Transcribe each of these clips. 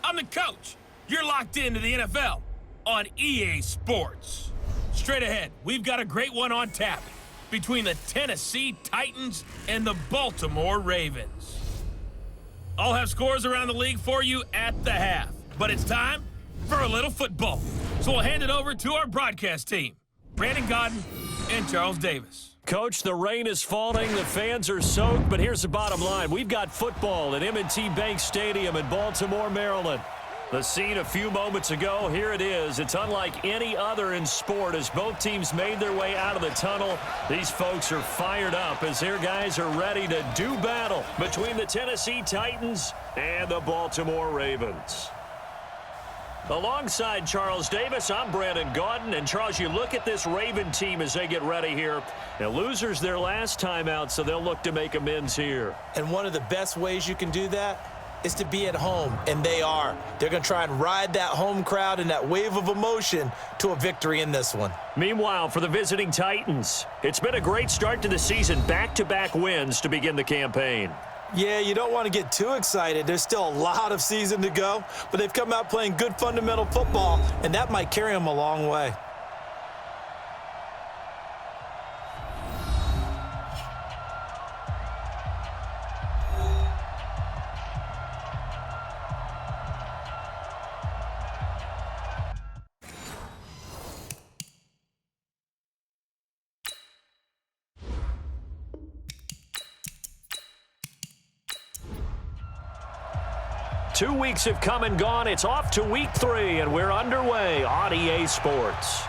I'm the coach. You're locked into the NFL on EA Sports. Straight ahead, we've got a great one on tap between the Tennessee Titans and the Baltimore Ravens. I'll have scores around the league for you at the half, but it's time for a little football. So we'll hand it over to our broadcast team, Brandon Godden and Charles Davis. Coach, the rain is falling, the fans are soaked, but here's the bottom line. We've got football at M&T Bank Stadium in Baltimore, Maryland. The scene a few moments ago, here it is. It's unlike any other in sport as both teams made their way out of the tunnel. These folks are fired up as their guys are ready to do battle between the Tennessee Titans and the Baltimore Ravens. Alongside Charles Davis, I'm Brandon Godden. And Charles, you look at this Raven team as they get ready here. And losers their last time out, so they'll look to make amends here. And one of the best ways you can do that is to be at home, and they are. They're going to try and ride that home crowd and that wave of emotion to a victory in this one. Meanwhile, for the visiting Titans, it's been a great start to the season. Back-to-back wins to begin the campaign. Yeah, you don't want to get too excited. There's still a lot of season to go, but they've come out playing good fundamental football, and that might carry them a long way. 2 weeks have come and gone. It's off to week 3, and we're underway on EA Sports.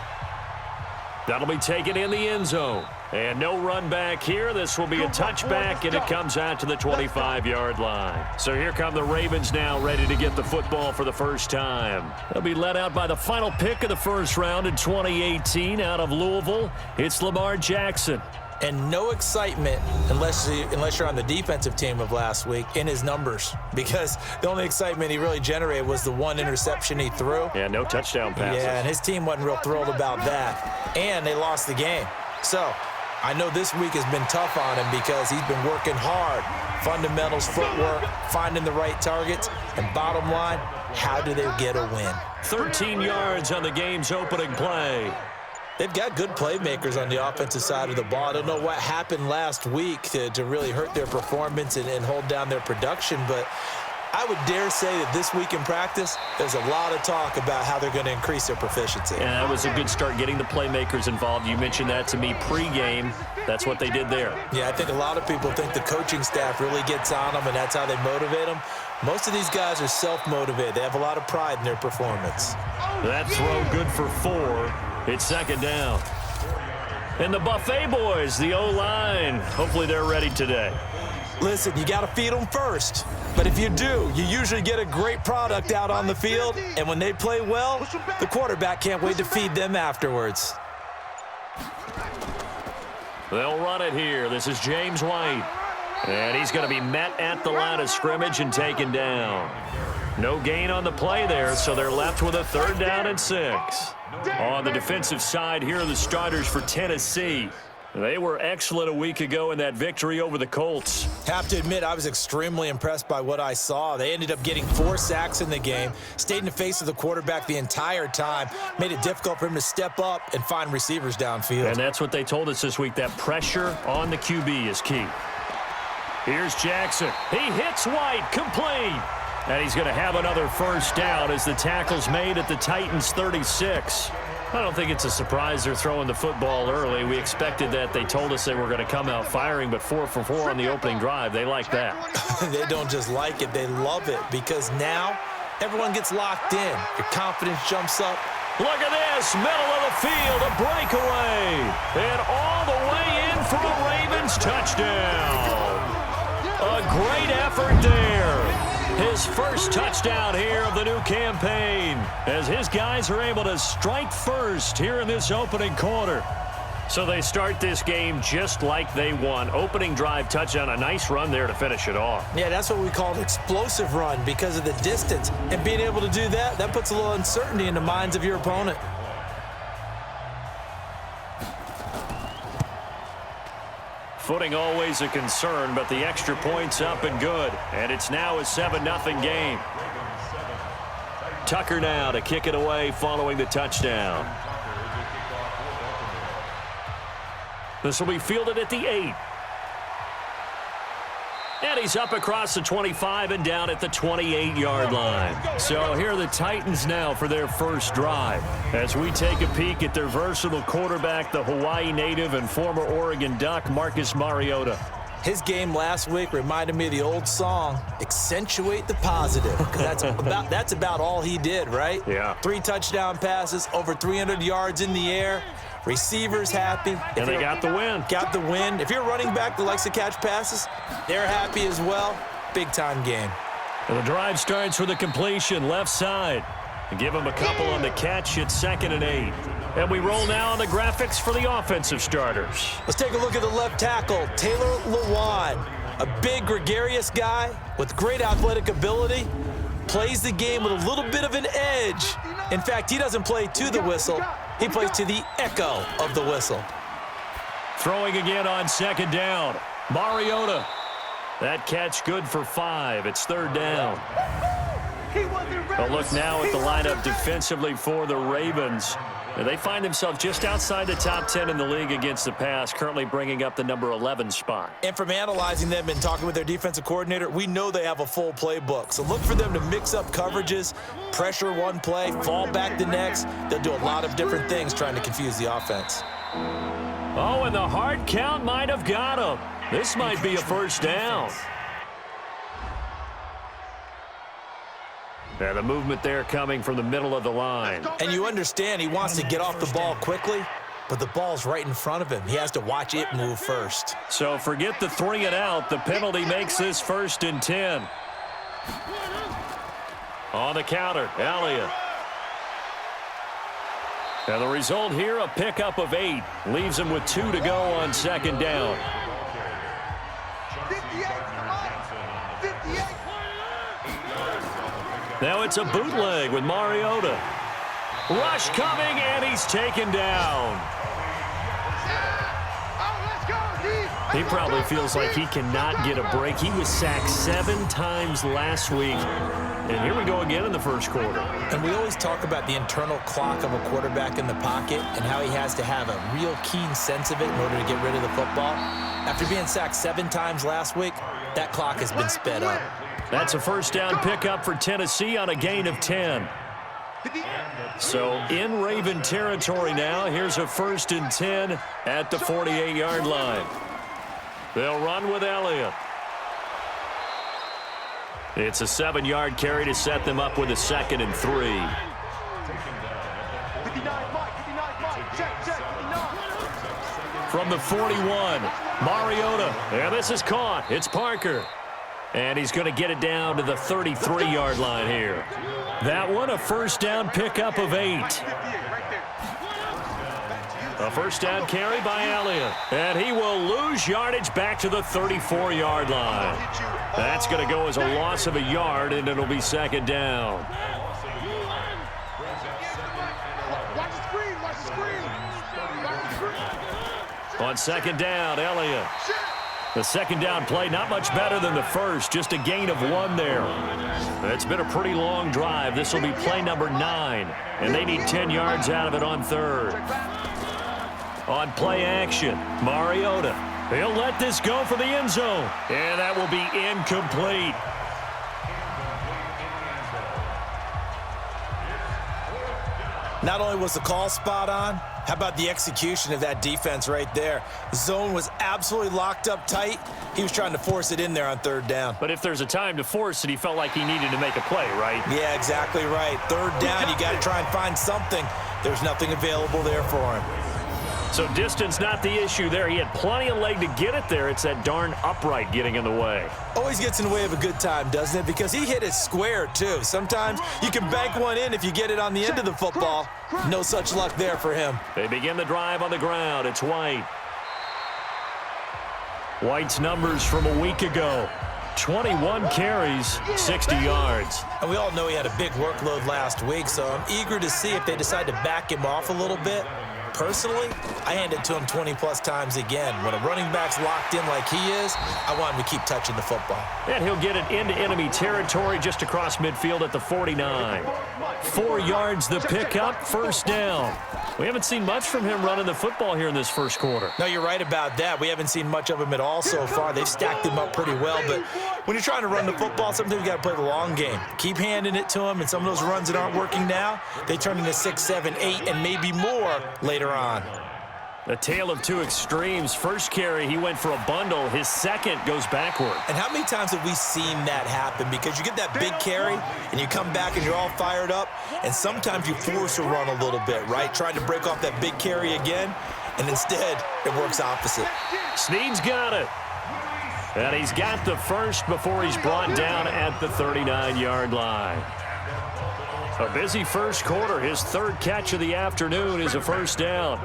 That'll be taken in the end zone. And no run back here. This will be a touchback, and it comes out to the 25-yard line. So here come the Ravens now, ready to get the football for the first time. They'll be led out by the final pick of the first round in 2018 out of Louisville. It's Lamar Jackson. And no excitement unless you're on the defensive team of last week in his numbers, because the only excitement he really generated was the one interception he threw. Yeah, no touchdown passes. Yeah, and his team wasn't real thrilled about that. And they lost the game. So I know this week has been tough on him because he's been working hard. Fundamentals, footwork, finding the right targets. And bottom line, how do they get a win? 13 yards on the game's opening play. They've got good playmakers on the offensive side of the ball. I don't know what happened last week to really hurt their performance and hold down their production, but I would dare say that this week in practice, there's a lot of talk about how they're going to increase their proficiency. Yeah, that was a good start getting the playmakers involved. You mentioned that to me pregame. That's what they did there. Yeah, I think a lot of people think the coaching staff really gets on them, and that's how they motivate them. Most of these guys are self-motivated. They have a lot of pride in their performance. That throw good for 4. It's second down. And the Buffet boys, the O-line, hopefully they're ready today. Listen, you got to feed them first. But if you do, you usually get a great product out on the field. And when they play well, the quarterback can't wait to feed them afterwards. They'll run it here. This is James White. And he's going to be met at the line of scrimmage and taken down. No gain on the play there, so they're left with a 3rd down and 6. On the defensive side, here are the starters for Tennessee. They were excellent a week ago in that victory over the Colts. Have to admit, I was extremely impressed by what I saw. They ended up getting 4 sacks in the game, stayed in the face of the quarterback the entire time, made it difficult for him to step up and find receivers downfield. And that's what they told us this week, that pressure on the QB is key. Here's Jackson. He hits White, complete. And he's going to have another first down as the tackle's made at the Titans' 36. I don't think it's a surprise they're throwing the football early. We expected that. They told us they were going to come out firing, but 4 for 4 on the opening drive. They like that. They don't just like it, they love it, because now everyone gets locked in. Your confidence jumps up. Look at this, middle of the field, a breakaway. And all the way in for a Ravens touchdown. A great effort there. His first touchdown here of the new campaign as his guys are able to strike first here in this opening quarter. So they start this game just like they won. Opening drive touchdown, a nice run there to finish it off. Yeah, that's what we call an explosive run because of the distance. And being able to do that, that puts a little uncertainty in the minds of your opponent. Footing always a concern, but the extra point's up and good. And it's now a 7-0 game. Tucker now to kick it away following the touchdown. This will be fielded at the 8. And he's up across the 25 and down at the 28-yard line. So here are the Titans now for their first drive. As we take a peek at their versatile quarterback, the Hawaii native and former Oregon Duck, Marcus Mariota. His game last week reminded me of the old song, Accentuate the Positive, because that's about all he did, right? Yeah. 3 touchdown passes, over 300 yards in the air. Receivers happy. And they got the win. Got the win. If you're a running back that likes to catch passes, they're happy as well. Big-time game. And the drive starts with a completion left side. And give him a couple on the catch at 2nd and 8. And we roll now on the graphics for the offensive starters. Let's take a look at the left tackle, Taylor Lewan. A big, gregarious guy with great athletic ability. Plays the game with a little bit of an edge. In fact, he doesn't play to the whistle. He plays to the echo of the whistle. Throwing again on 2nd down. Mariota. That catch good for 5. It's 3rd down. A look now at the lineup defensively for the Ravens. And they find themselves just outside the top 10 in the league against the pass, currently bringing up the number 11 spot. And from analyzing them and talking with their defensive coordinator, we know they have a full playbook. So look for them to mix up coverages, pressure one play, fall back the next. They'll do a lot of different things trying to confuse the offense. Oh, and the hard count might have got him. This might be a first down. And the movement there coming from the middle of the line. And you understand he wants to get off the ball quickly, but the ball's right in front of him. He has to watch it move first. So forget the 3 and out. The penalty makes this 1st and 10. On the counter, Elliott. And the result here, a pickup of 8. Leaves him with 2 to go on 2nd down. 58. Now it's a bootleg with Mariota. Rush coming, and he's taken down. He probably feels like he cannot get a break. He was sacked 7 times last week. And here we go again in the first quarter. And we always talk about the internal clock of a quarterback in the pocket and how he has to have a real keen sense of it in order to get rid of the football. After being sacked 7 times last week, that clock has been sped up. That's a first down pickup for Tennessee on a gain of 10. So in Raven territory now, here's a 1st and 10 at the 48-yard line. They'll run with Elliott. It's a 7-yard carry to set them up with a 2nd and 3. From the 41, Mariota. And this is caught. It's Parker. And he's going to get it down to the 33-yard line here. That one, a first down pickup of 8. A first down carry by Elliott. And he will lose yardage back to the 34-yard line. That's going to go as a loss of a yard, and it'll be 2nd down. On 2nd down, Elliott. The 2nd down play, not much better than the first, just a gain of 1 there. It's been a pretty long drive. This will be play number 9, and they need 10 yards out of it on 3rd. On play action, Mariota. He'll let this go for the end zone, and that will be incomplete. Not only was the call spot on, how about the execution of that defense right there? The zone was absolutely locked up tight. He was trying to force it in there on 3rd down. But if there's a time to force it, he felt like he needed to make a play, right? Yeah, exactly right. 3rd down, you got to try and find something. There's nothing available there for him. So distance not the issue there. He had plenty of leg to get it there. It's that darn upright getting in the way. Always gets in the way of a good time, doesn't it? Because he hit it square, too. Sometimes you can bank one in if you get it on the end of the football. No such luck there for him. They begin the drive on the ground. It's White. White's numbers from a week ago. 21 carries, 60 yards. And we all know he had a big workload last week, so I'm eager to see if they decide to back him off a little bit. Personally, I hand it to him 20-plus times again. When a running back's locked in like he is, I want him to keep touching the football. And he'll get it into enemy territory just across midfield at the 49. 4 yards the pickup, first down. We haven't seen much from him running the football here in this first quarter. No, you're right about that. We haven't seen much of him at all so far. They've stacked him up pretty well, but when you're trying to run the football, sometimes you got to play the long game. Keep handing it to him, and some of those runs that aren't working now, they turn into 6, 7, 8, and maybe more later on. A tale of two extremes. First carry, he went for a bundle. His second goes backward. And how many times have we seen that happen? Because you get that big carry, and you come back and you're all fired up, and sometimes you force a run a little bit, right? Trying to break off that big carry again, and instead it works opposite. Snead's got it. And he's got the first before he's brought down at the 39-yard line. A busy first quarter. His third catch of the afternoon is a first down.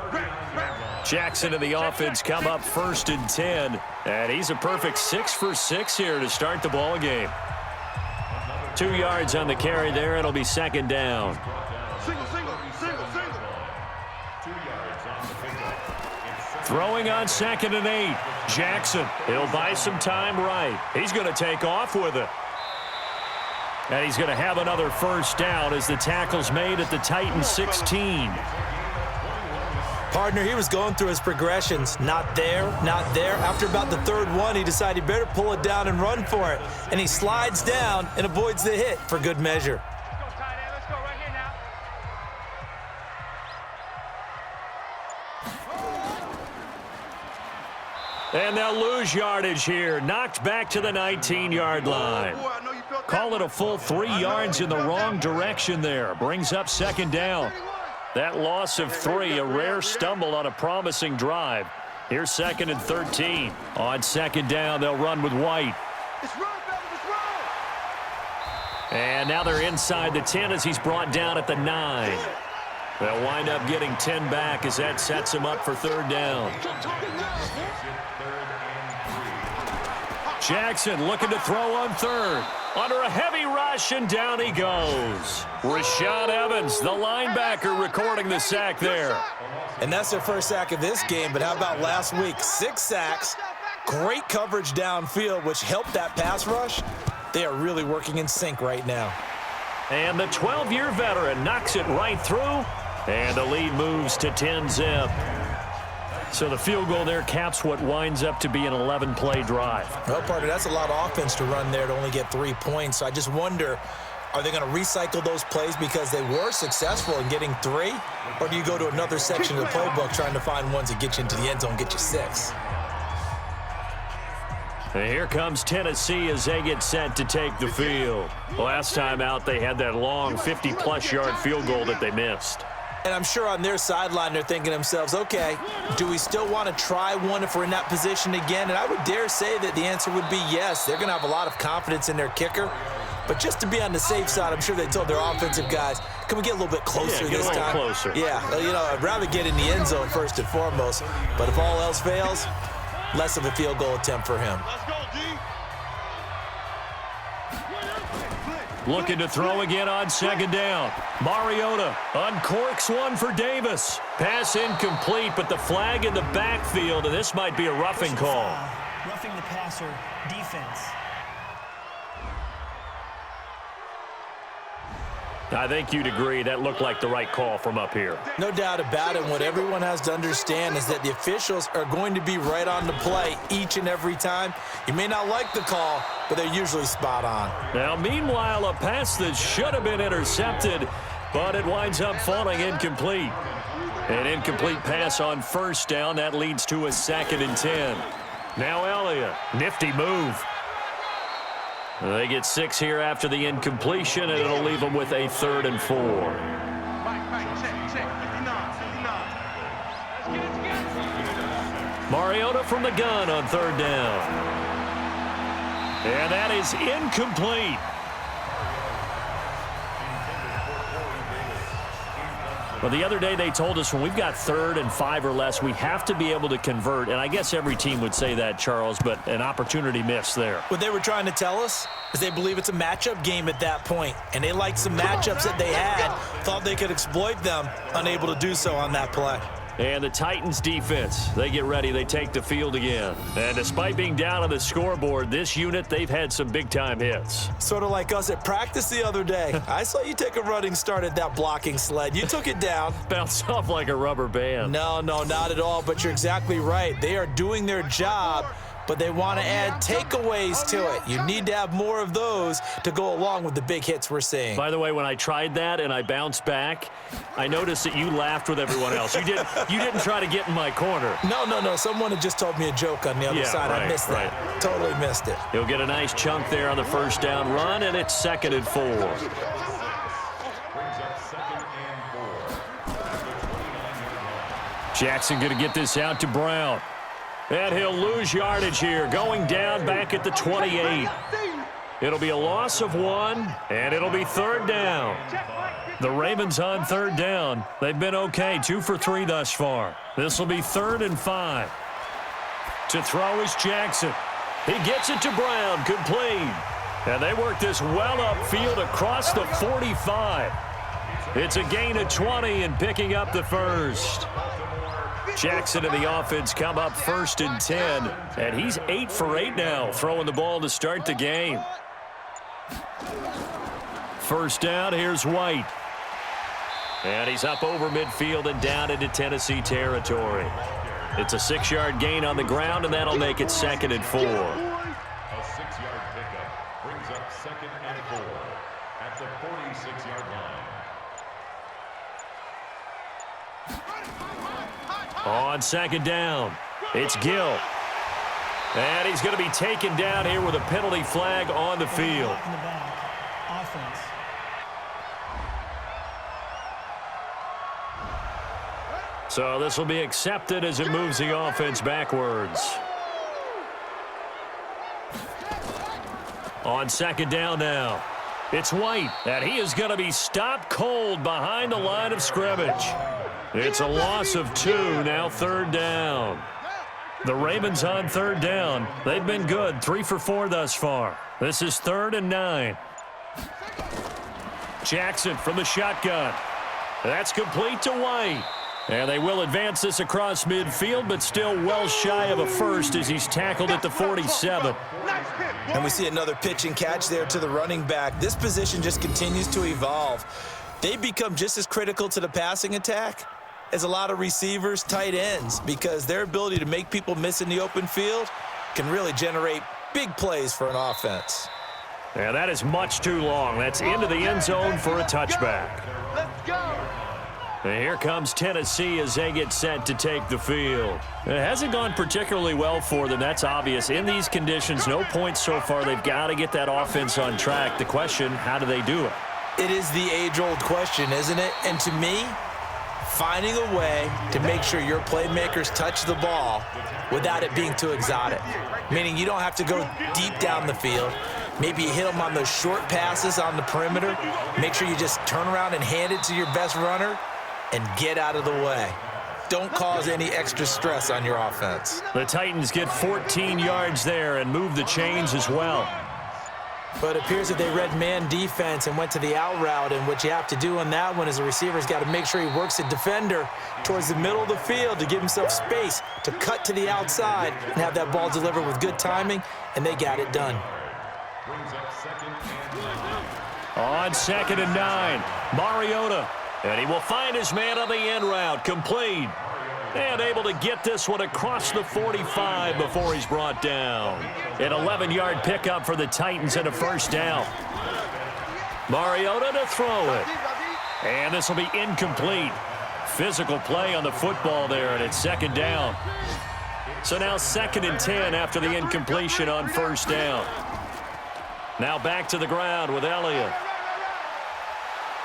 Jackson and the offense come up 1st and 10, and he's a perfect 6 for 6 here to start the ball game. 2 yards on the carry there. It'll be second down. Throwing on 2nd and 8. Jackson, he'll buy some time right. He's going to take off with it. And he's going to have another first down as the tackle's made at the Titans 16. Partner, he was going through his progressions. Not there, not there. After about the third one, he decided he better pull it down and run for it. And he slides down and avoids the hit for good measure. Let's go, tight end. Let's go right here now. And they'll lose yardage here. Knocked back to the 19-yard line. Call it a full 3 yards in the wrong direction there. Brings up second down. That loss of 3, a rare stumble on a promising drive. Here's 2nd and 13. On second down, they'll run with White. And now they're inside the 10 as he's brought down at the 9. They'll wind up getting 10 back as that sets him up for third down. Jackson looking to throw on third. Under a heavy rush, and down he goes. Rashaan Evans, the linebacker, recording the sack there. And that's their first sack of this game, but how about last week? 6 sacks, great coverage downfield, which helped that pass rush. They are really working in sync right now. And the 12-year veteran knocks it right through, and the lead moves to 10-zip. So the field goal there caps what winds up to be an 11-play drive. Well, partner, that's a lot of offense to run there to only get 3 points. So I just wonder, are they going to recycle those plays because they were successful in getting 3? Or do you go to another section of the playbook trying to find ones that get you into the end zone and get you 6? And here comes Tennessee as they get set to take the field. Last time out, they had that long 50-plus yard field goal that they missed. And I'm sure on their sideline they're thinking to themselves, okay, do we still want to try one if we're in that position again? And I would dare say that the answer would be yes. They're going to have a lot of confidence in their kicker. But just to be on the safe side, I'm sure they told their offensive guys, can we get a little bit closer this time? Closer. Yeah, you know, I'd rather get in the end zone first and foremost. But if all else fails, less of a field goal attempt for him. Let's go, D. Looking to throw again on second down. Mariota uncorks one for Davis. Pass incomplete, but the flag in the backfield, and this might be a roughing call. Roughing the passer defense. I think you'd agree that looked like the right call from up here. No doubt about it. What everyone has to understand is that the officials are going to be right on the play each and every time. You may not like the call, but they're usually spot on. Now, meanwhile, a pass that should have been intercepted, but it winds up falling incomplete. An incomplete pass on first down. That leads to a 2nd and 10. Now Elliott, nifty move. They get 6 here after the incompletion, and it'll leave them with a 3rd and 4. Mariota from the gun on 3rd down. And that is incomplete. Well, the other day they told us when we've got 3rd and 5 or less, we have to be able to convert. And I guess every team would say that, Charles, but an opportunity missed there. What they were trying to tell us is they believe it's a matchup game at that point. And they liked some matchups that they had, thought they could exploit them, unable to do so on that play. And the Titans defense, they get ready. They take the field again. And despite being down on the scoreboard, this unit, they've had some big-time hits. Sort of like us at practice the other day. I saw you take a running start at that blocking sled. You took it down. Bounced off like a rubber band. No, not at all, but you're exactly right. They are doing their job, but they want to add takeaways to it. You need to have more of those to go along with the big hits we're seeing. By the way, when I tried that and I bounced back, I noticed that you laughed with everyone else. You didn't try to get in my corner. No. Someone had just told me a joke on the other side. Right, I missed that. Right. Totally missed it. He'll get a nice chunk there on the first down run, and it's 2nd and 4. Jackson going to get this out to Brown. And he'll lose yardage here, going down back at the 28. It'll be a loss of 1, and it'll be 3rd down. The Ravens on 3rd down. They've been okay, 2 for 3 thus far. This will be 3rd and 5. To throw is Jackson. He gets it to Brown, complete. And they work this well upfield across the 45. It's a gain of 20 and picking up the first. Jackson and the offense come up 1st and 10, and he's 8 for 8 now, throwing the ball to start the game. First down, here's White. And he's up over midfield and down into Tennessee territory. It's a 6-yard gain on the ground, and that'll make it 2nd and 4. A 6-yard pickup brings up 2nd and 4 at the 46-yard line. On 2nd down, it's Gill. And he's going to be taken down here with a penalty flag on the field. In the back. Offense. So this will be accepted as it moves the offense backwards. On 2nd down now, it's White, and he is going to be stopped cold behind the line of scrimmage. It's a loss of 2, now 3rd down. The Ravens on 3rd down. They've been good, 3 for 4 thus far. This is 3rd and 9. Jackson from the shotgun. That's complete to White. And they will advance this across midfield, but still well shy of a first as he's tackled at the 47. And we see another pitch and catch there to the running back. This position just continues to evolve. They become just as critical to the passing attack as a lot of receivers, tight ends, because their ability to make people miss in the open field can really generate big plays for an offense. Yeah, that is much too long. That's into the end zone for a touchback. Let's go. And here comes Tennessee as they get set to take the field. It hasn't gone particularly well for them. That's obvious. In these conditions, no points so far. They've got to get that offense on track. The question, how do they do it? It is the age-old question, isn't it? And to me, finding a way to make sure your playmakers touch the ball without it being too exotic. Meaning you don't have to go deep down the field. Maybe you hit them on those short passes on the perimeter. Make sure you just turn around and hand it to your best runner and get out of the way. Don't cause any extra stress on your offense. The Titans get 14 yards there and move the chains as well. But it appears that they read man defense and went to the out route, and what you have to do on that one is the receiver's got to make sure he works the defender towards the middle of the field to give himself space to cut to the outside and have that ball delivered with good timing, and they got it done. On 2nd and 9, Mariota, and he will find his man on the end route, complete. And able to get this one across the 45 before he's brought down. An 11-yard pickup for the Titans and a first down. Mariota to throw it. And this will be incomplete. Physical play on the football there, and it's 2nd down. So now 2nd and 10 after the incompletion on first down. Now back to the ground with Elliott.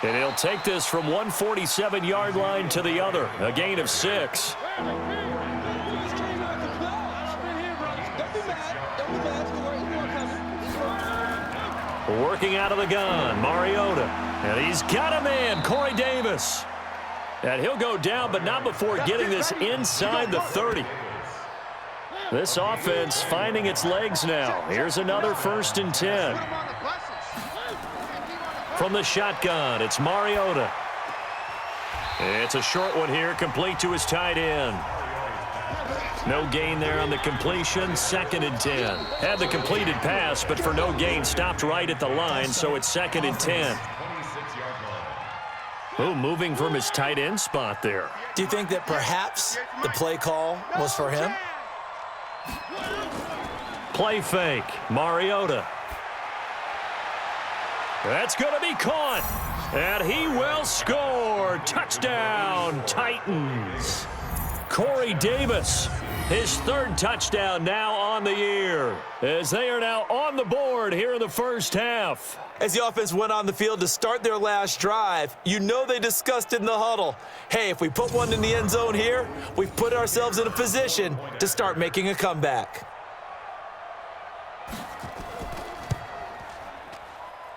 And he'll take this from 147-yard line to the other. A gain of 6. Working out of the gun, Mariota. And he's got a man, Corey Davis. And he'll go down, but not before getting this inside the 30. This offense finding its legs now. Here's another 1st and 10. From the shotgun, it's Mariota. It's a short one here, complete to his tight end. No gain there on the completion, 2nd and 10. Had the completed pass, but for no gain, stopped right at the line, so it's 2nd and 10. Oh, moving from his tight end spot there. Do you think that perhaps the play call was for him? Play fake, Mariota. That's going to be caught, and he will score. Touchdown, Titans. Corey Davis, his 3rd touchdown now on the year, as they are now on the board here in the first half. As the offense went on the field to start their last drive, you know they discussed in the huddle, hey, if we put one in the end zone here, we've put ourselves in a position to start making a comeback.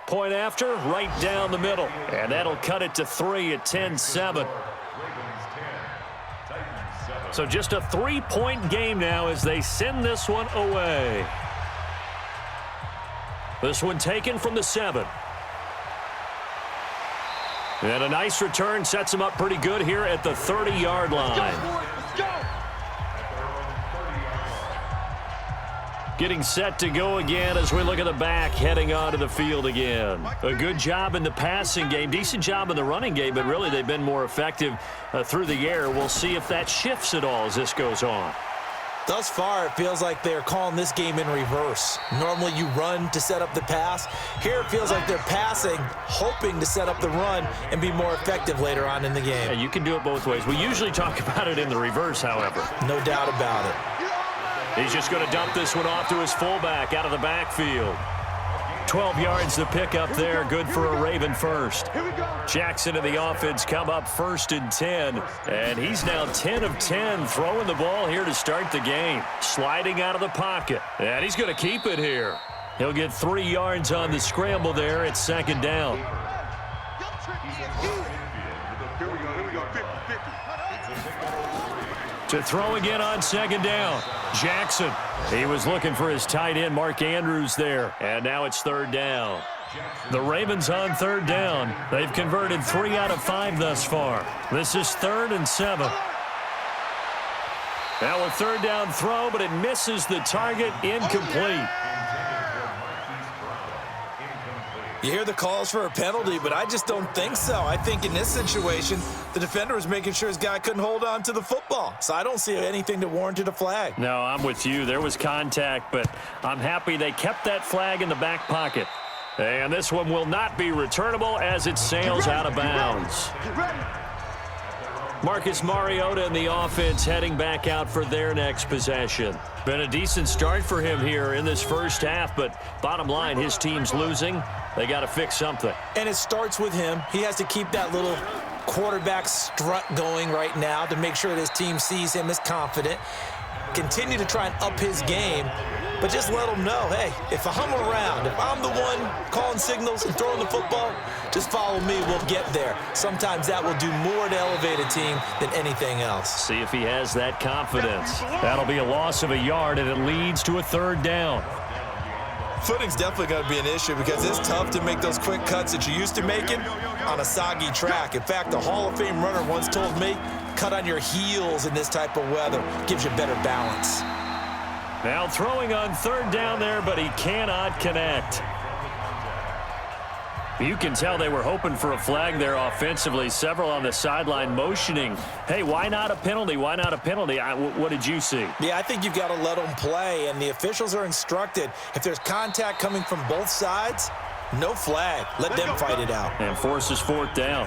Point after, right down the middle, and that'll cut it to 3 at 10-7. So just a 3-point game now as they send this one away. This one taken from the 7. And a nice return sets him up pretty good here at the 30-yard line. Getting set to go again as we look at the back heading onto the field again. A good job in the passing game, decent job in the running game, but really they've been more effective through the air. We'll see if that shifts at all as this goes on. Thus far, it feels like they're calling this game in reverse. Normally you run to set up the pass. Here it feels like they're passing, hoping to set up the run and be more effective later on in the game. And you can do it both ways. We usually talk about it in the reverse, however. No doubt about it. He's just going to dump this one off to his fullback out of the backfield. 12 yards to pick up there. Good for a Raven first. Jackson and the offense come up 1st and 10. And he's now 10 of 10 throwing the ball here to start the game. Sliding out of the pocket. And he's going to keep it here. He'll get 3 yards on the scramble there at 2nd down. To throw again on 2nd down. Jackson. He was looking for his tight end, Mark Andrews, there. And now it's 3rd down. The Ravens on 3rd down. They've converted 3 out of 5 thus far. This is 3rd and 7. Now a 3rd down throw, but it misses the target. Incomplete. You hear the calls for a penalty, but I just don't think so. I think in this situation, the defender was making sure his guy couldn't hold on to the football. So I don't see anything that warranted a flag. No, I'm with you. There was contact, but I'm happy they kept that flag in the back pocket. And this one will not be returnable as it sails out of bounds. Marcus Mariota and the offense heading back out for their next possession. Been a decent start for him here in this first half, but bottom line, his team's losing. They got to fix something. And it starts with him. He has to keep that little quarterback strut going right now to make sure that his team sees him as confident. Continue to try and up his game, but just let him know, hey, if I'm around, if I'm the one calling signals and throwing the football, just follow me, we'll get there. Sometimes that will do more to elevate a team than anything else. See if he has that confidence. That'll be a loss of a yard, and it leads to a 3rd down. Footing's definitely going to be an issue because it's tough to make those quick cuts that you used to making on a soggy track. In fact, a Hall of Fame runner once told me, cut on your heels in this type of weather. Gives you better balance. Now throwing on 3rd down there, but he cannot connect. You can tell they were hoping for a flag there offensively. Several on the sideline motioning. Hey, why not a penalty? Why not a penalty? What did you see? Yeah, I think you've got to let them play, and the officials are instructed. If there's contact coming from both sides, no flag. Let them fight it out. And forces 4th down.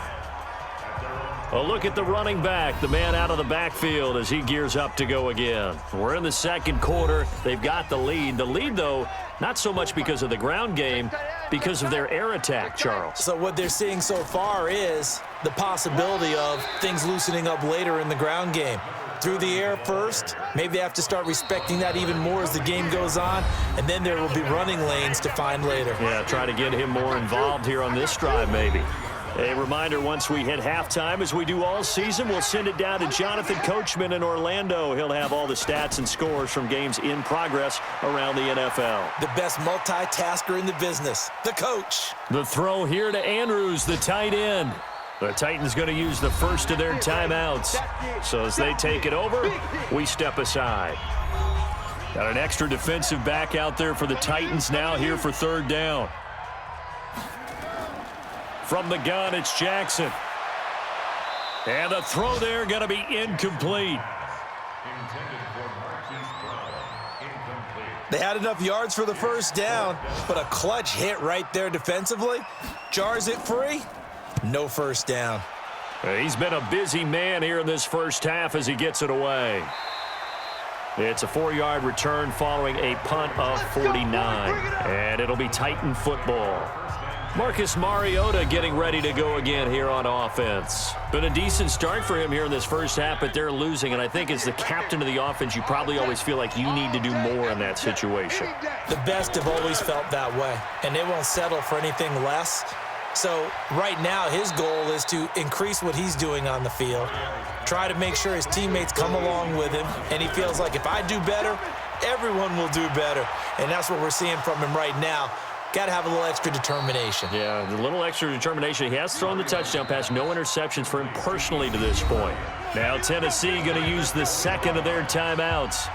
A look at the running back, the man out of the backfield as he gears up to go again. We're in the 2nd quarter. They've got the lead. The lead, though, not so much because of the ground game, because of their air attack, Charles. So what they're seeing so far is the possibility of things loosening up later in the ground game. Through the air first, maybe they have to start respecting that even more as the game goes on, and then there will be running lanes to find later. Yeah, try to get him more involved here on this drive, maybe. A reminder, once we hit halftime, as we do all season, we'll send it down to Jonathan Coachman in Orlando. He'll have all the stats and scores from games in progress around the NFL. The best multitasker in the business, the coach. The throw here to Andrews, the tight end. The Titans going to use the first of their timeouts. So as they take it over, we step aside. Got an extra defensive back out there for the Titans now here for third down. From the gun, it's Jackson. And the throw there going to be incomplete. They had enough yards for the first down, but a clutch hit right there defensively. Jars it free. No first down. He's been a busy man here in this first half as he gets it away. It's a 4-yard return following a punt of 49. And it'll be Titan football. Marcus Mariota getting ready to go again here on offense. Been a decent start for him here in this first half, but they're losing. And I think as the captain of the offense, you probably always feel like you need to do more in that situation. The best have always felt that way, and they won't settle for anything less. So right now his goal is to increase what he's doing on the field, try to make sure his teammates come along with him, and he feels like if I do better, everyone will do better. And that's what we're seeing from him right now. Got to have a little extra determination. Yeah, a little extra determination. He has thrown the touchdown pass. No interceptions for him personally to this point. Now Tennessee going to use the second of their timeouts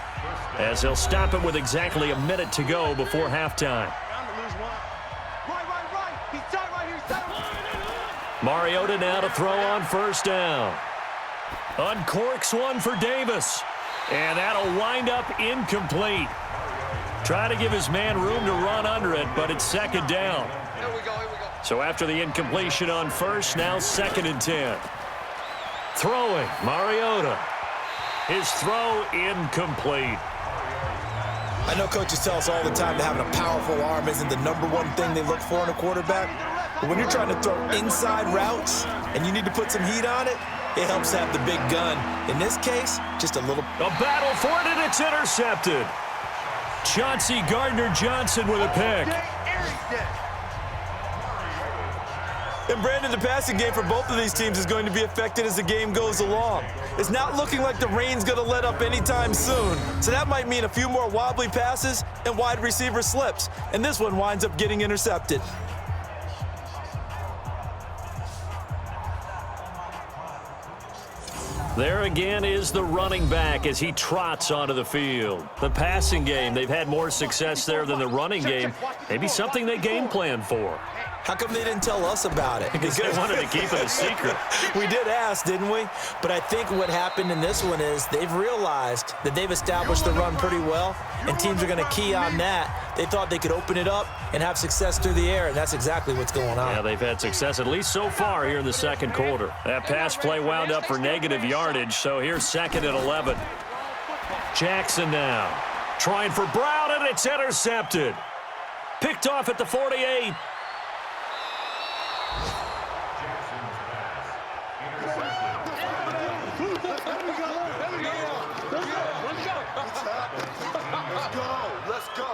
as they'll stop it with exactly a minute to go before halftime. Mariota now to throw on first down. Uncorks one for Davis. And that'll wind up incomplete. Try to give his man room to run under it, but it's second down. Here we go. So after the incompletion on first, now 2nd and 10. Throwing, Mariota. His throw incomplete. I know coaches tell us all the time that having a powerful arm isn't the #1 thing they look for in a quarterback. But when you're trying to throw inside routes and you need to put some heat on it, it helps to have the big gun. In this case, just a little. A battle for it, and it's intercepted. Chauncey Gardner-Johnson with a pick. And Brandon, the passing game for both of these teams is going to be affected as the game goes along. It's not looking like the rain's going to let up anytime soon. So that might mean a few more wobbly passes and wide receiver slips. And this one winds up getting intercepted. There again is the running back as he trots onto the field. The passing game, they've had more success there than the running game. Maybe something they game plan for. How come they didn't tell us about it? Because they wanted to keep it a secret. We did ask, didn't we? But I think what happened in this one is they've realized that they've established the run pretty well, and teams are going to key on that. They thought they could open it up and have success through the air, and that's exactly what's going on. Yeah, they've had success, at least so far here in the second quarter. That pass play wound up for negative yardage, so here's 2nd and 11. Jackson now trying for Brown, and it's intercepted. Picked off at the 48. Let's go.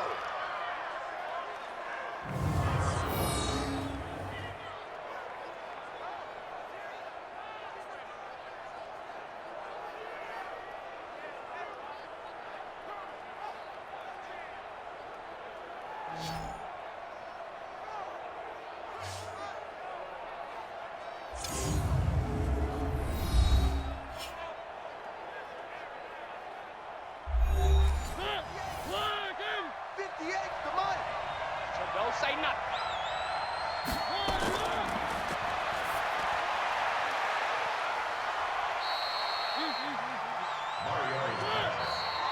Don't say nothing.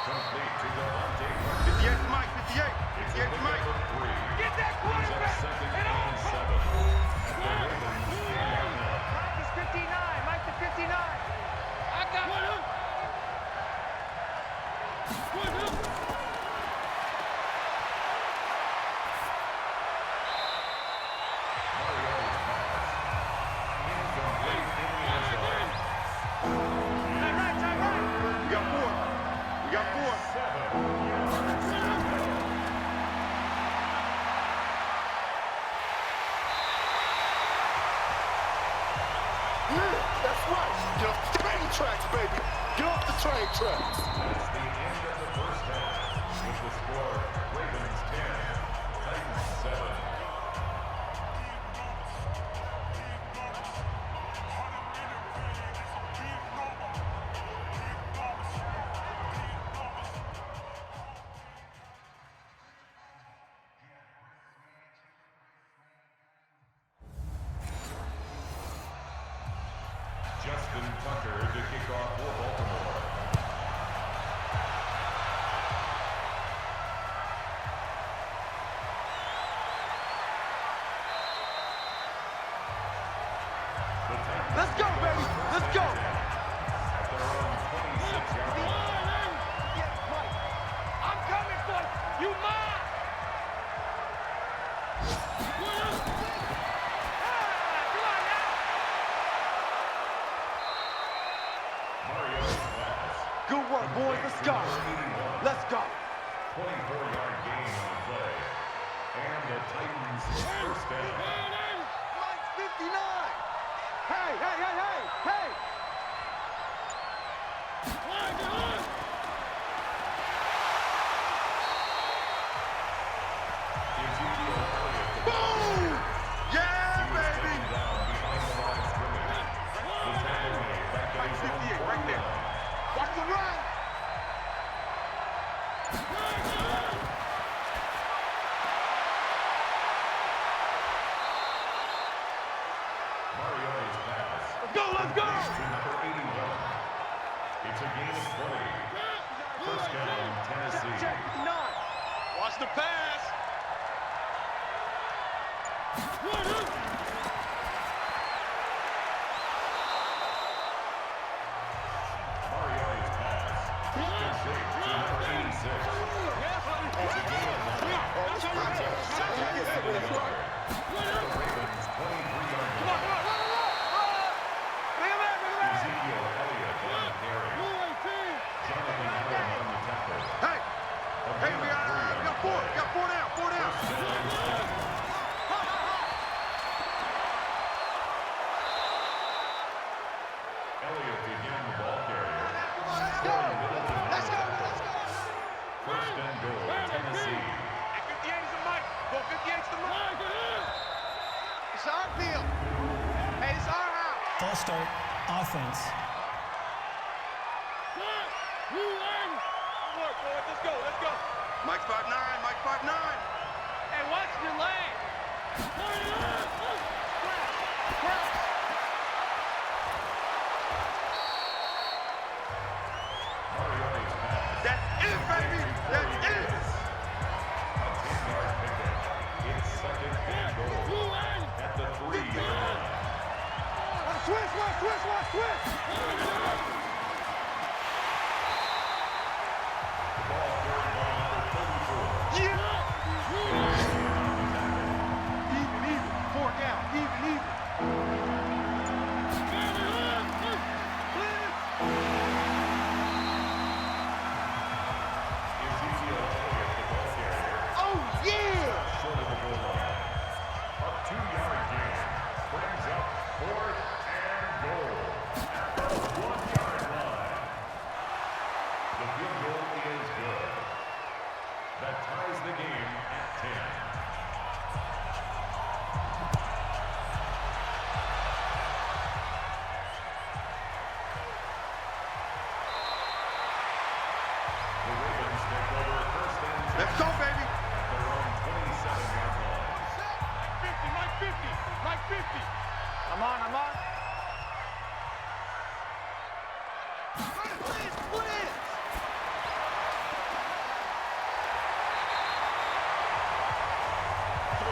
Complete to Devontae. 58 to Mike, 58. 58 to Mike. Get that quarterback. Second and 7. Mike is 59. Mike to 59. I got one. We got 4. We got 4. That's right. Get off the train tracks, baby. Get off the train tracks. That's the end of the first half. With the score, Ravens 10, Titans 7. punter to kick off for Baltimore. Let's go, baby. Let's go. At their own 26-yard line. Yes, Mike. I'm coming for you. You mine. Mario's pass. Good work, boys. Let's go. Let's go. 24-yard gain on the play. And the Titans first down. Mike's 59. Hey, hey, hey, hey, hey. Ezekiel Elliott. Boom! Yeah, He was baby. taken down behind the line of scrimmage. The tackle made back at Mike his own 58, right there. 49. Watch the run. Mariota's pass. Let's go, let's go. To number 81. It's a gain of 20. First down, Tennessee. Check 9. Watch the pass. Mariota's pass. Complete to number 86. It's a gain of 9. The Ravens 23-yard line. Ezekiel Elliott on the carry. Jonathan Allen on the tackle. Hey, hey, we got four. We got four down, four down. Elliott again the ball carrier. Let's go. Let's go. Let's go. First and goal, Tennessee. 58 is the mic. Go 58 is the mic. It's our field. Hey, it's our house. False start. Offense. Good work, boys. Let's go. Let's go. Mike's 5'9". Mike's 5'9". Hey, watch your leg. Mariota's pass. That's it, baby. That's it. A 10-yard pickup. It's second and goal. At the 3-yard line. Watch twist, watch twist, watch twist. Ball carried by number 34. Yeah. Even. Four down. Even. Ezekiel Elliott, the ball carrier. Oh, yeah. Short of the goal line. A 2-yard gain. Brings up 4th and goal. At the 1-yard line. The field goal is good. That ties the game at 10. The Ravens take over first and 10. Let's go, baby. At their own 27-yard line. Mike 50. Mike 50. I'm on. Blitz. 13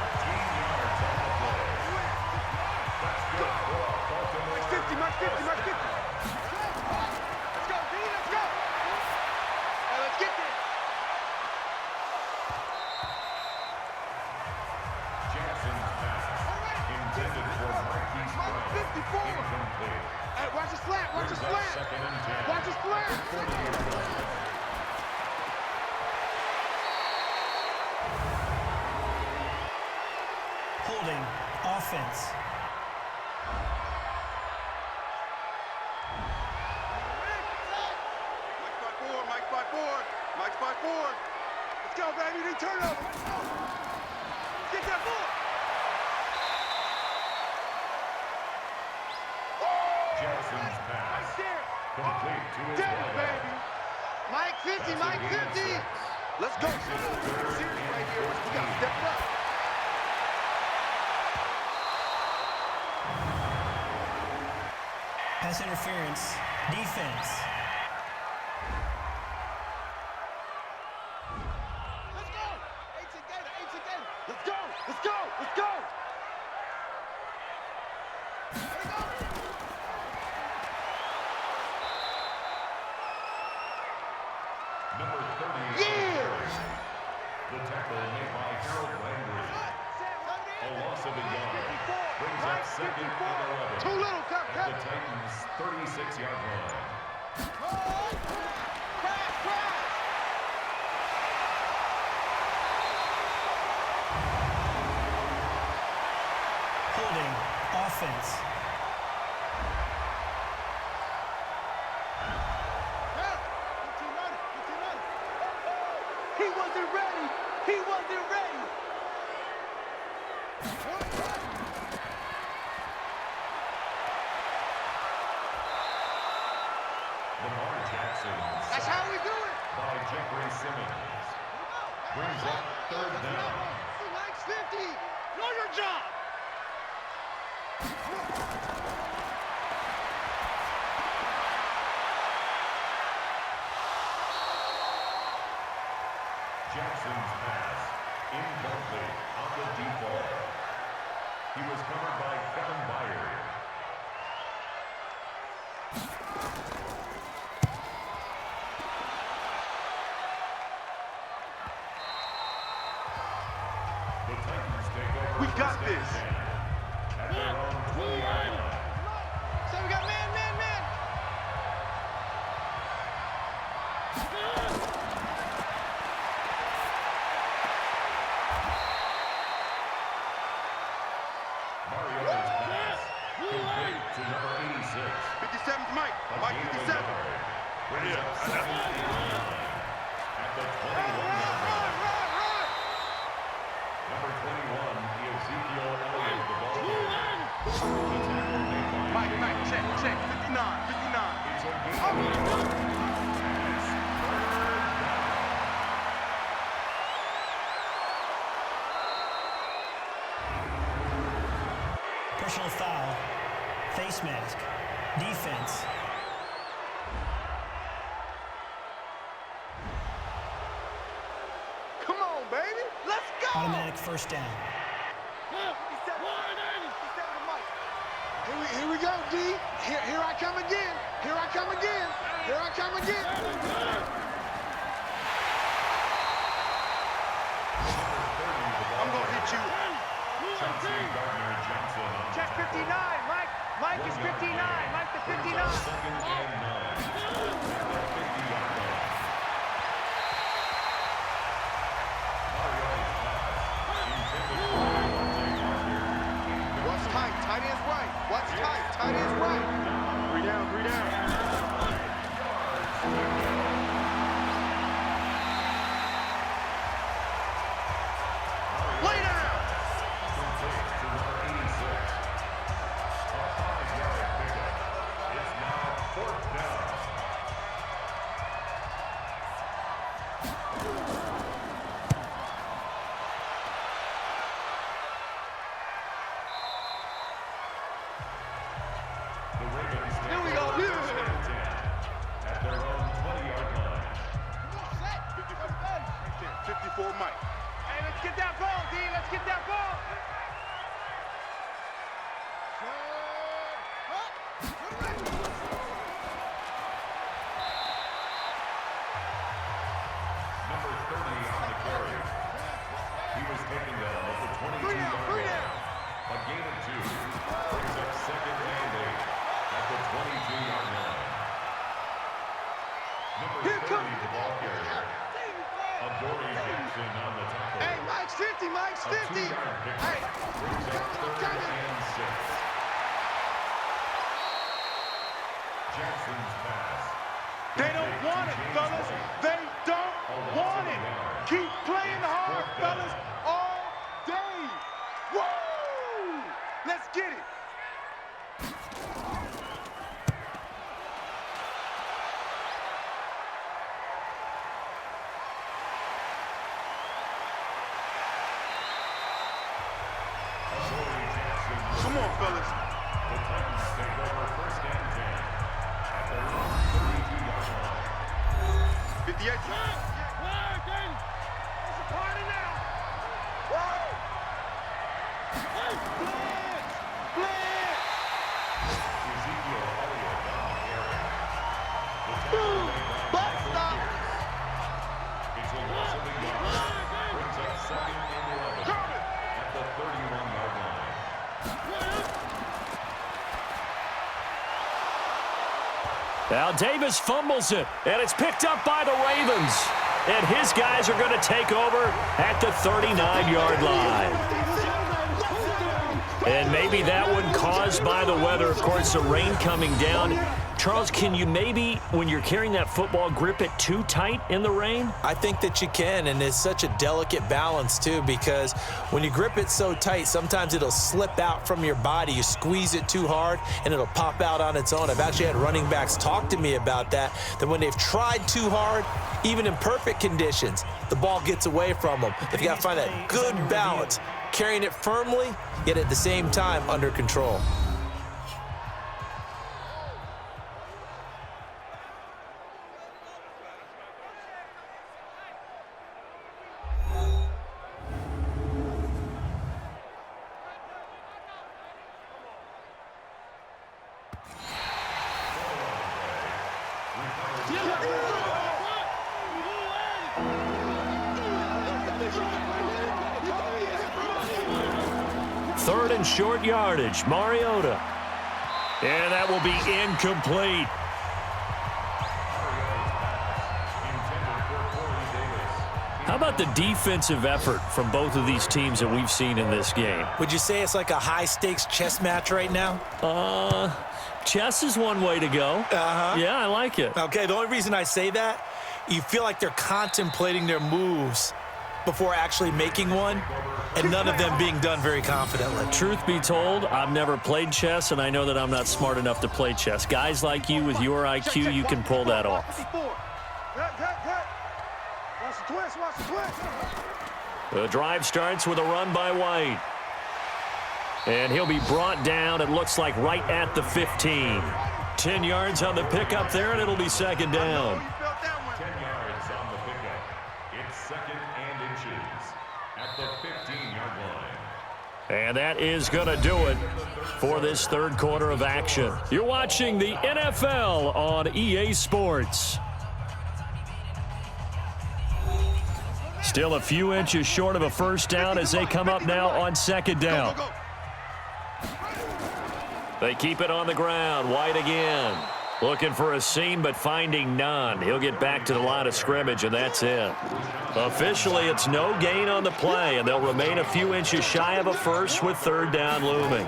yards on the play. That's good for Baltimore. Mike 50. Mike 50. Let's go, D. Let's go. Hey, let's get this. Jackson's pass. Intended for Marquise Brown. 54. Incomplete. Hey, watch his flat. Watch his Brings up flat. second and 10. Watch his flat. 40-yard line. Holding. Offense. Mike's 5'4". Mike's 5'4". Let's go, baby. They turn over. Get that ball. Jackson's pass. Right there. Complete to his Damn it, wideout. baby. Mike 50. That's a Mike gain of 50. 6. Let's go. Serious right here. We got to step it up. Pass interference. Defense. Let's go! Eight again, eight again. Let's go! Let's go! Let's go! Let it go! Number 30. Yeah! The tackle made by Harold Landry. A loss of a yard. Brings up second and 11. Too little, cut, At cut. the Titans' 36-yard line. Crash, crash! Holding. Offense. He wasn't ready. He wasn't ready. Lamar Jackson. That's how we do it. By Jeffrey Simmons. Brings up third down. He likes 50. Know your job. Jackson's pass. Incomplete on the default. He was covered by Kevin Byard. The Titans take over. We got first and this. 10 at their own 20-yard line. Say we got man, man, man. Mariota's pass. Complete to number 86. 57's Mike. A Mike gain of 57. a yard. Brings up second and 9 at the 21-yard line. Number 21, Ezekiel Elliott, the ball carrier. The tackle made by Mike, Mike, check, check. 59, 59. It's a gain of a yard. Pass. Third down. Personal foul. Face mask. Defense. Come on, baby. Let's go. Automatic first down. 57 Mike. Here we go, D. Here I come again. Here I come again. Here I come again. I'm gonna hit you. Chauncey Gardner-Johnson on the Check tackle. 59. Mike is 59. Mike the Brings 59. up second and 9 at the 50-yard line. Mariota's pass. Intended for Devontae Parker. What's tight? Tight end's right. What's tight? Tight end's right. 3 down, 3 down. Lay down. Complete to number 86. A 5-yard pickup. It's now fourth down. The Ravens take Here we go. over Yeah. first and 10 at their own 20-yard line. 54 Mike. Hey, let's get that ball, D. Let's get that ball. Number 30 on the carry. He was taken down at the 22-yard line. A gain of 2. Brings up second and 8 at the 22-yard line. Number 30, the ball carrier. Adoree Jackson on the tackle. Hey, Mike's 50. Mike's A 50. 2-yard pickup. Hey, Brings up third and 6. Jackson's pass. they don't want it, fellas. They don't want it. Keep playing hard, fellas, all day. Woo! Let's get it. Adoree Jackson. Come on, fellas. The Titans take over first and 10 58. It's a party now. Butt stop. It's a loss of a yard. Brings up second and 11 at the 31-yard line. Now Davis fumbles it, and it's picked up by the Ravens. And his guys are going to take over at the 39-yard line. And maybe that one caused by the weather. Of course, the rain coming down. Charles, can you maybe, when you're carrying that football, grip it too tight in the rain? I think that you can, and it's such a delicate balance, too, because when you grip it so tight, sometimes it'll slip out from your body. You squeeze it too hard, and it'll pop out on its own. I've actually had running backs talk to me about that when they've tried too hard, even in perfect conditions, the ball gets away from them. They've got to find that good balance, carrying it firmly, yet at the same time under control. Third and short yardage, Mariota. And that will be incomplete. How about the defensive effort from both of these teams that we've seen in this game? Would you say it's like a high-stakes chess match right now? Chess is one way to go. Yeah, I like it. Okay, the only reason I say that, you feel like they're contemplating their moves before actually making one, and none of them being done very confidently. Truth be told, I've never played chess, and I know that I'm not smart enough to play chess. Guys like you with your IQ, you can pull that off. The drive starts with a run by White. And he'll be brought down, it looks like, right at the 15. 10 yards on the pickup there, and it'll be second down. 10 yards on the pickup. It's second and inches at the 15-yard line. And that is going to do it for this third quarter of action. You're watching the NFL on EA Sports. Still a few inches short of a first down as they come up now on second down. They keep it on the ground. White again. Looking for a seam, but finding none. He'll get back to the line of scrimmage, and that's it. Officially, it's no gain on the play, and they'll remain a few inches shy of a first with third down looming.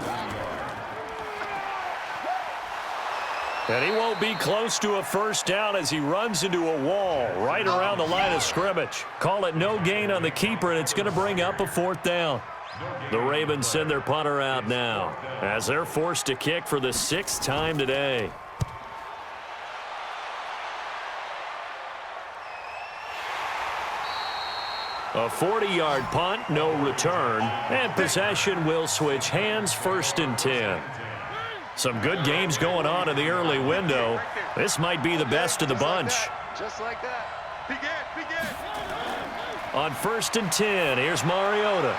And he won't be close to a first down as he runs into a wall right around the line of scrimmage. Call it no gain on the keeper, and it's going to bring up a fourth down. The Ravens send their punter out now as they're forced to kick for the 6th time today. A 40-yard punt, no return, and possession will switch hands, 1st and 10. Some good games going on in the early window. This might be the best of the bunch. Just like that. Begin. On 1st and 10, here's Mariota.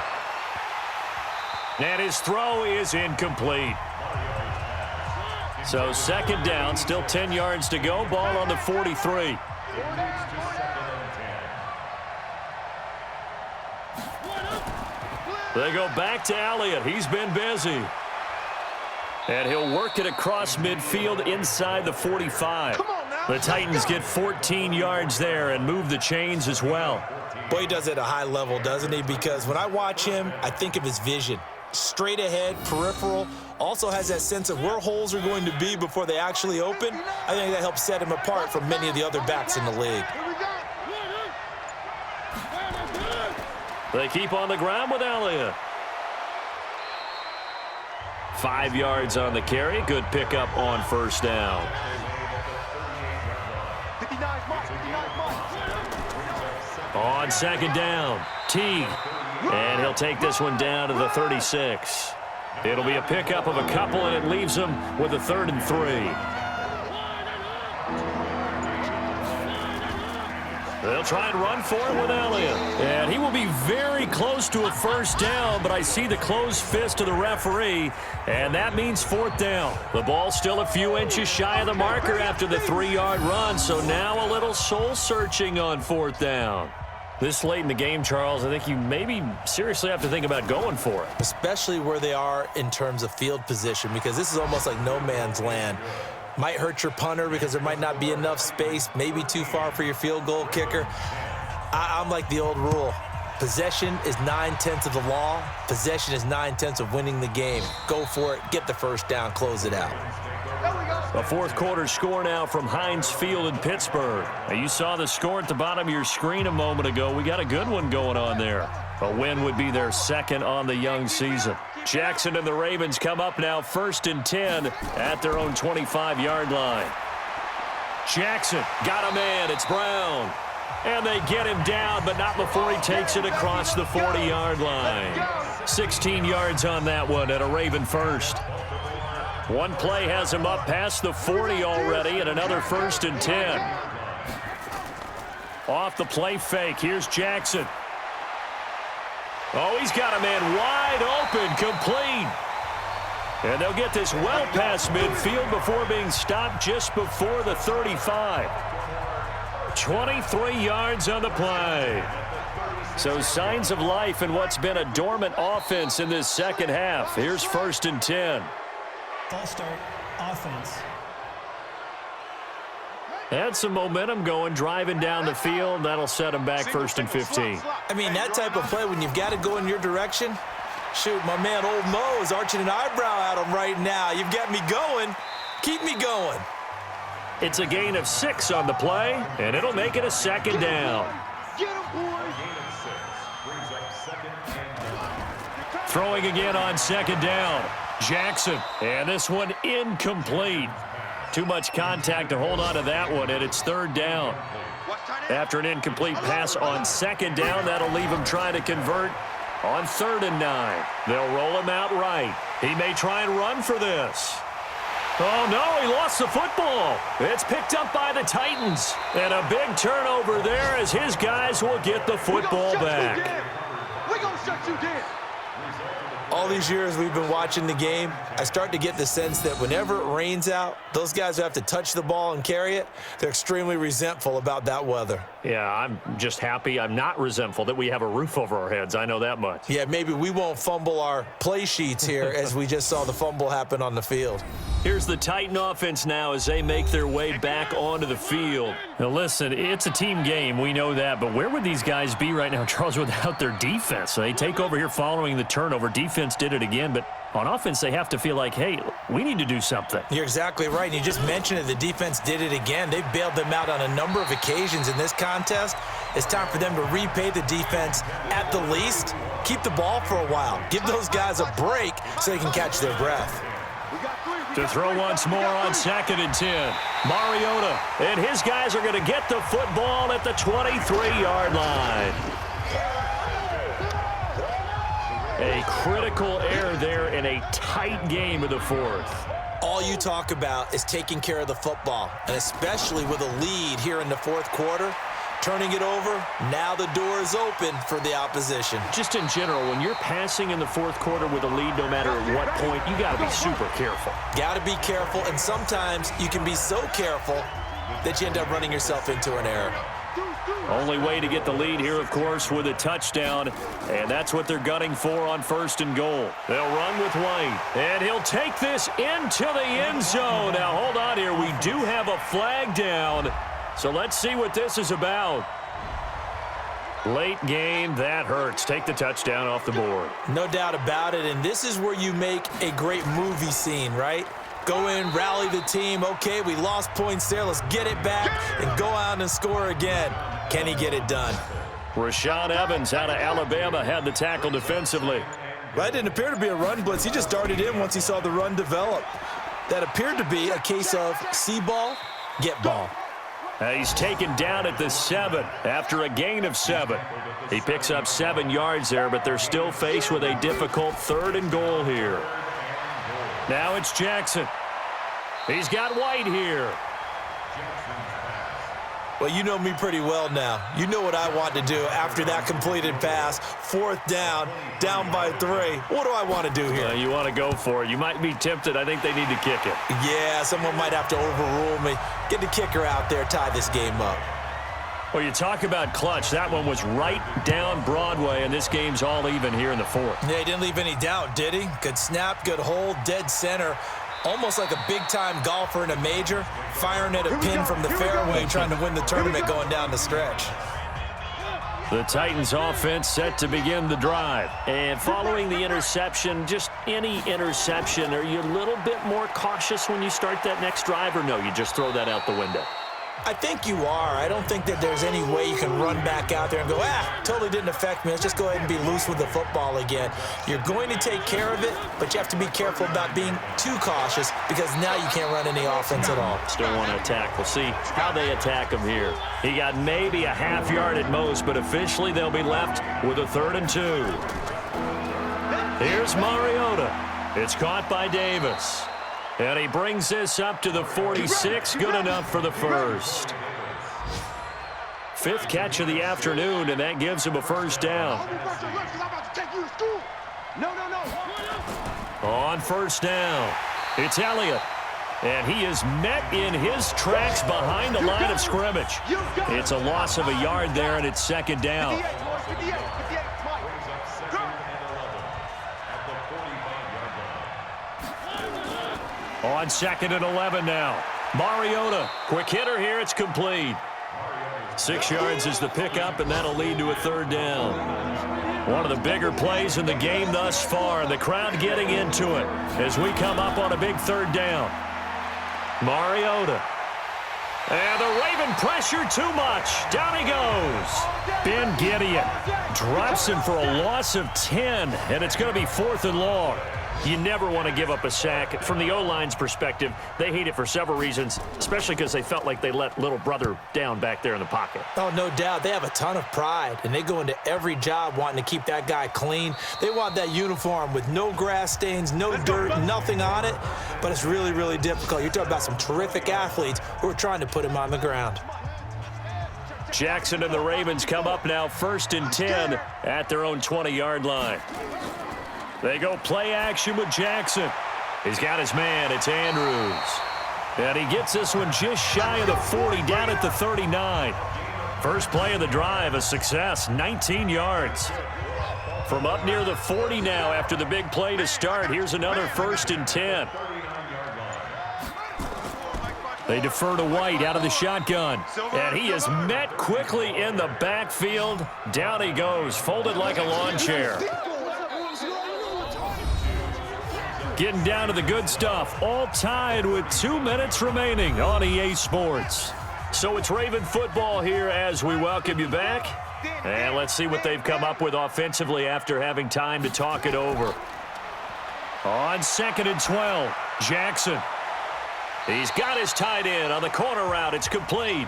And his throw is incomplete. So second down, still 10 yards to go. Ball on the 43. They go back to Elliott. He's been busy. And he'll work it across midfield inside the 45. The Titans get 14 yards there and move the chains as well. Boy, he does it at a high level, doesn't he? Because when I watch him, I think of his vision. Straight ahead, peripheral, also has that sense of where holes are going to be before they actually open. I think that helps set him apart from many of the other backs in the league. They keep on the ground with Elliott. 5 yards on the carry. Good pickup on first down. On second down, Teague. And he'll take this one down to the 36. It'll be a pickup of a couple, and it leaves him with a 3rd and 3. They'll try and run for it with Elliott. And he will be very close to a first down, but I see the closed fist of the referee, and that means fourth down. The ball's still a few inches shy of the marker after the 3-yard run, so now a little soul-searching on fourth down. This late in the game, Charles, I think you maybe seriously have to think about going for it. Especially where they are in terms of field position, because this is almost like no man's land. Might hurt your punter because there might not be enough space, maybe too far for your field goal kicker. I'm like the old rule. Possession is 9/10 of the law. Possession is 9/10 of winning the game. Go for it, get the first down, close it out. A fourth quarter score now from Heinz Field in Pittsburgh. Now, you saw the score at the bottom of your screen a moment ago. We got a good one going on there. A win would be their second on the young season. Jackson and the Ravens come up now 1st and 10 at their own 25-yard line. Jackson got a man. It's Brown. And they get him down, but not before he takes it across the 40-yard line. 16 yards on that one at a Raven first. One play has him up past the 40 already, and another 1st and 10. Off the play fake, here's Jackson. Oh, he's got a man wide open, complete. And they'll get this well past midfield before being stopped just before the 35. 23 yards on the play. So signs of life in what's been a dormant offense in this second half. Here's 1st and 10. False start, offense. Had some momentum going, driving down the field. That'll set him back 1st and 15. I mean, that type of play, when you've got to go in your direction, shoot, my man Old Mo is arching an eyebrow at him right now. You've got me going. Keep me going. It's a gain of 6 on the play, and it'll make it a 2nd down. Get him, boys. Throwing again on 2nd down. Jackson, and this one incomplete. Too much contact to hold on to that one, and it's 3rd down. After an incomplete pass on 2nd down, that'll leave him trying to convert on 3rd and 9. They'll roll him out right. He may try and run for this. Oh, no, he lost the football. It's picked up by the Titans. And a big turnover there as his guys will get the football back. We're going to shut you down. All these years we've been watching the game, I start to get the sense that whenever it rains out, those guys who have to touch the ball and carry it, they're extremely resentful about that weather. Yeah, I'm just happy I'm not resentful that we have a roof over our heads. I know that much. Yeah, maybe we won't fumble our play sheets here as we just saw the fumble happen on the field. Here's the Titan offense now as they make their way back onto the field. Now, listen, it's a team game. We know that. But where would these guys be right now, Charles, without their defense? They take over here following the turnover. Defense did it again. But on offense, they have to feel like, hey, we need to do something. You're exactly right. And you just mentioned it. The defense did it again. They've bailed them out on a number of occasions in this contest. It's time for them to repay the defense at the least. Keep the ball for a while. Give those guys a break so they can catch their breath. To throw once more on 2nd and 10. Mariota and his guys are going to get the football at the 23-yard line. A critical error there in a tight game of the 4th. All you talk about is taking care of the football, and especially with a lead here in the 4th quarter. Turning it over, now the door is open for the opposition. Just in general, when you're passing in the 4th quarter with a lead, no matter at what point, you got to be super careful. Got to be careful, and sometimes you can be so careful that you end up running yourself into an error. Only way to get the lead here, of course, with a touchdown, and that's what they're gunning for on 1st and goal. They'll run with White, and he'll take this into the end zone. Now, hold on here. We do have a flag down. So let's see what this is about. Late game, that hurts. Take the touchdown off the board. No doubt about it, and this is where you make a great movie scene, right? Go in, rally the team. Okay, we lost points there. Let's get it back and go out and score again. Can he get it done? Rashaan Evans out of Alabama had the tackle defensively. That didn't appear to be a run blitz. He just darted in once he saw the run develop. That appeared to be a case of see ball, get ball. He's taken down at the 7 after a gain of 7. He picks up 7 yards there, but they're still faced with a difficult 3rd and goal here. Now it's Jackson. He's got White here. Well, you know me pretty well now. You know what I want to do after that completed pass. 4th down, down by 3. What do I want to do here? You want to go for it. You might be tempted. I think they need to kick it. Yeah, someone might have to overrule me. Get the kicker out there, tie this game up. Well, you talk about clutch. That one was right down Broadway, and this game's all even here in the 4th. Yeah, he didn't leave any doubt, did he? Good snap, good hold, dead center. Almost like a big-time golfer in a major, firing at a pin from the fairway, trying to win the tournament going down the stretch. The Titans offense set to begin the drive. And following the interception, just any interception, are you a little bit more cautious when you start that next drive, or no, you just throw that out the window? I think you are. I don't think that there's any way you can run back out there and go, totally didn't affect me. Let's just go ahead and be loose with the football again. You're going to take care of it, but you have to be careful about being too cautious because now you can't run any offense at all. Still want to attack. We'll see how they attack him here. He got maybe a half yard at most, but officially they'll be left with a 3rd and 2. Here's Mariota. It's caught by Davis. And he brings this up to the 46. Good enough for the first. 5th catch of the afternoon, and that gives him a 1st down. On 1st down, it's Elliott. And he is met in his tracks behind the line of scrimmage. It's a loss of a yard there, and it's 2nd down. On 2nd and 11 now. Mariota, quick hitter here, it's complete. 6 yards is the pickup, and that'll lead to a 3rd down. One of the bigger plays in the game thus far, and the crowd getting into it as we come up on a big 3rd down. Mariota. And the Raven pressure too much. Down he goes. Ben Gideon drops him for a loss of 10, and it's going to be 4th and long. You never want to give up a sack. From the O-line's perspective, they hate it for several reasons, especially because they felt like they let little brother down back there in the pocket. Oh, no doubt. They have a ton of pride, and they go into every job wanting to keep that guy clean. They want that uniform with no grass stains, no dirt, nothing on it, but it's really, really difficult. You're talking about some terrific athletes who are trying to put him on the ground. Jackson and the Ravens come up now 1st and 10 at their own 20-yard line. They go play action with Jackson. He's got his man. It's Andrews. And he gets this one just shy of the 40, down at the 39. First play of the drive, a success, 19 yards. From up near the 40 now after the big play to start, here's another 1st and 10. They defer to White out of the shotgun. And he is met quickly in the backfield. Down he goes, folded like a lawn chair. Getting down to the good stuff, all tied with 2 minutes remaining on EA Sports. So it's Raven football here as we welcome you back. And let's see what they've come up with offensively after having time to talk it over. On 2nd and 12, Jackson. He's got his tight end on the corner route. It's complete.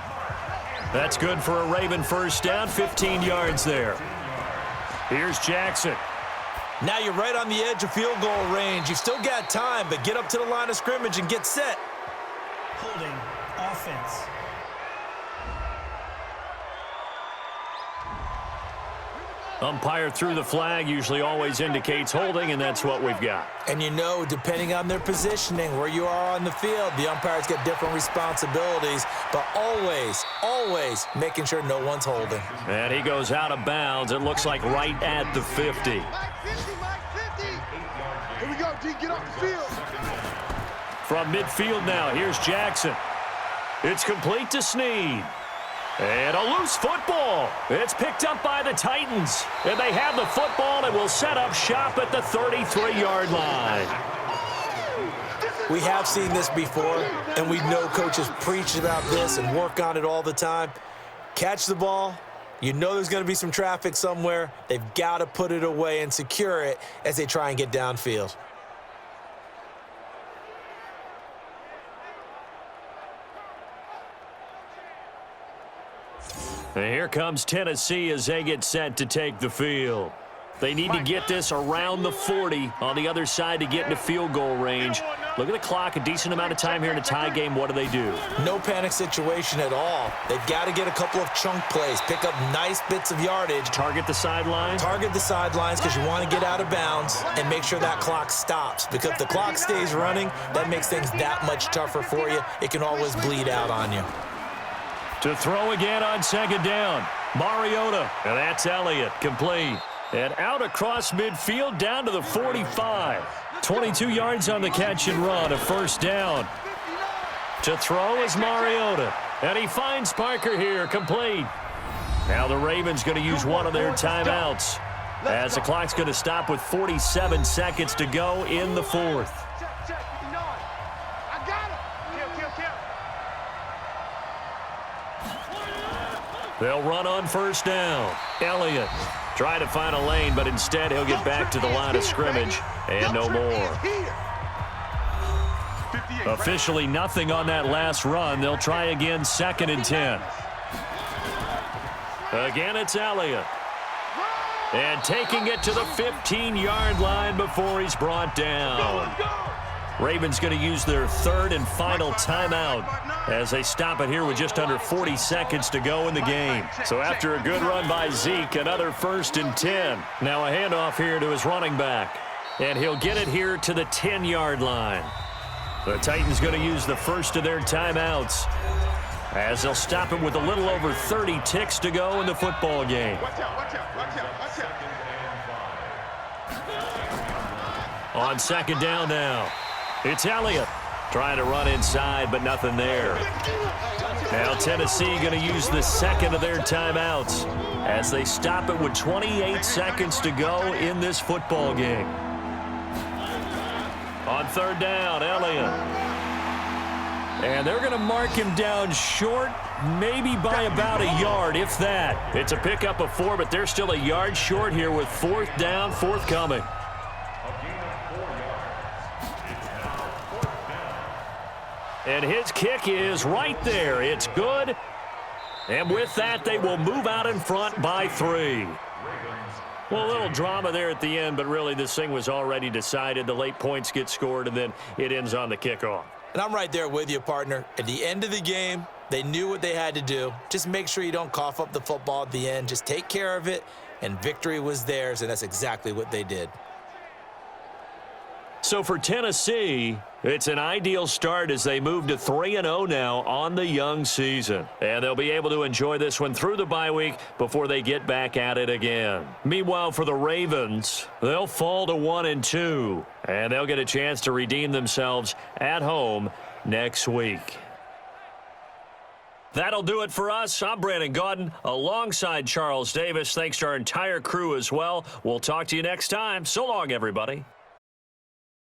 That's good for a Raven 1st down, 15 yards there. Here's Jackson. Now you're right on the edge of field goal range. You've still got time, but get up to the line of scrimmage and get set. Holding offense. Umpire threw the flag, usually always indicates holding, and that's what we've got. And you know, depending on their positioning, where you are on the field, the umpires get different responsibilities, but always, always making sure no one's holding. And he goes out of bounds. It looks like right at the 50. Mike 50, Mike 50. Here we go, D, get off the field. From midfield now, here's Jackson. It's complete to Snead. And a loose football. It's picked up by the Titans. And they have the football and will set up shop at the 33-yard line. We have seen this before, and we know coaches preach about this and work on it all the time. Catch the ball. You know there's going to be some traffic somewhere. They've got to put it away and secure it as they try and get downfield. And here comes Tennessee as they get set to take the field. They need to get this around the 40 on the other side to get into field goal range. Look at the clock, a decent amount of time here in a tie game. What do? No panic situation at all. They've got to get a couple of chunk plays, pick up nice bits of yardage. Target the sidelines? Target the sidelines because you want to get out of bounds and make sure that clock stops. Because if the clock stays running, that makes things that much tougher for you. It can always bleed out on you. To throw again on second down. Mariota, and that's Elliott, complete. And out across midfield down to the 45. 22 yards on the catch and run, a first down. To throw is Mariota, and he finds Parker here, complete. Now the Ravens going to use one of their timeouts as the clock's going to stop with 47 seconds to go in the fourth. I got him. Kill. They'll run on first down. Elliott trying to find a lane, but instead he'll get back to the line of scrimmage and no more. Officially nothing on that last run. They'll try again, 2nd and 10. Again, it's Elliott. And taking it to the 15-yard line before he's brought down. Ravens going to use their 3rd and final timeout as they stop it here with just under 40 seconds to go in the game. So after a good run by Zeke, another 1st and 10. Now a handoff here to his running back. And he'll get it here to the 10-yard line. The Titans going to use the first of their timeouts as they'll stop it with a little over 30 ticks to go in the football game. Watch out. On 2nd down now, it's Elliott trying to run inside, but nothing there. Now Tennessee going to use the 2nd of their timeouts as they stop it with 28 seconds to go in this football game. On 3rd down, Elliott. And they're going to mark him down short, maybe by about a yard, if that. It's a pickup of 4, but they're still a yard short here with 4th down forthcoming. And his kick is right there. It's good. And with that, they will move out in front by 3. Well, a little drama there at the end, but really this thing was already decided. The late points get scored, and then it ends on the kickoff. And I'm right there with you, partner. At the end of the game, they knew what they had to do. Just make sure you don't cough up the football at the end. Just take care of it, and victory was theirs, and that's exactly what they did. So for Tennessee, it's an ideal start as they move to 3-0 now on the young season. And they'll be able to enjoy this one through the bye week before they get back at it again. Meanwhile, for the Ravens, they'll fall to 1-2. And they'll get a chance to redeem themselves at home next week. That'll do it for us. I'm Brandon Gaudin alongside Charles Davis. Thanks to our entire crew as well. We'll talk to you next time. So long, everybody.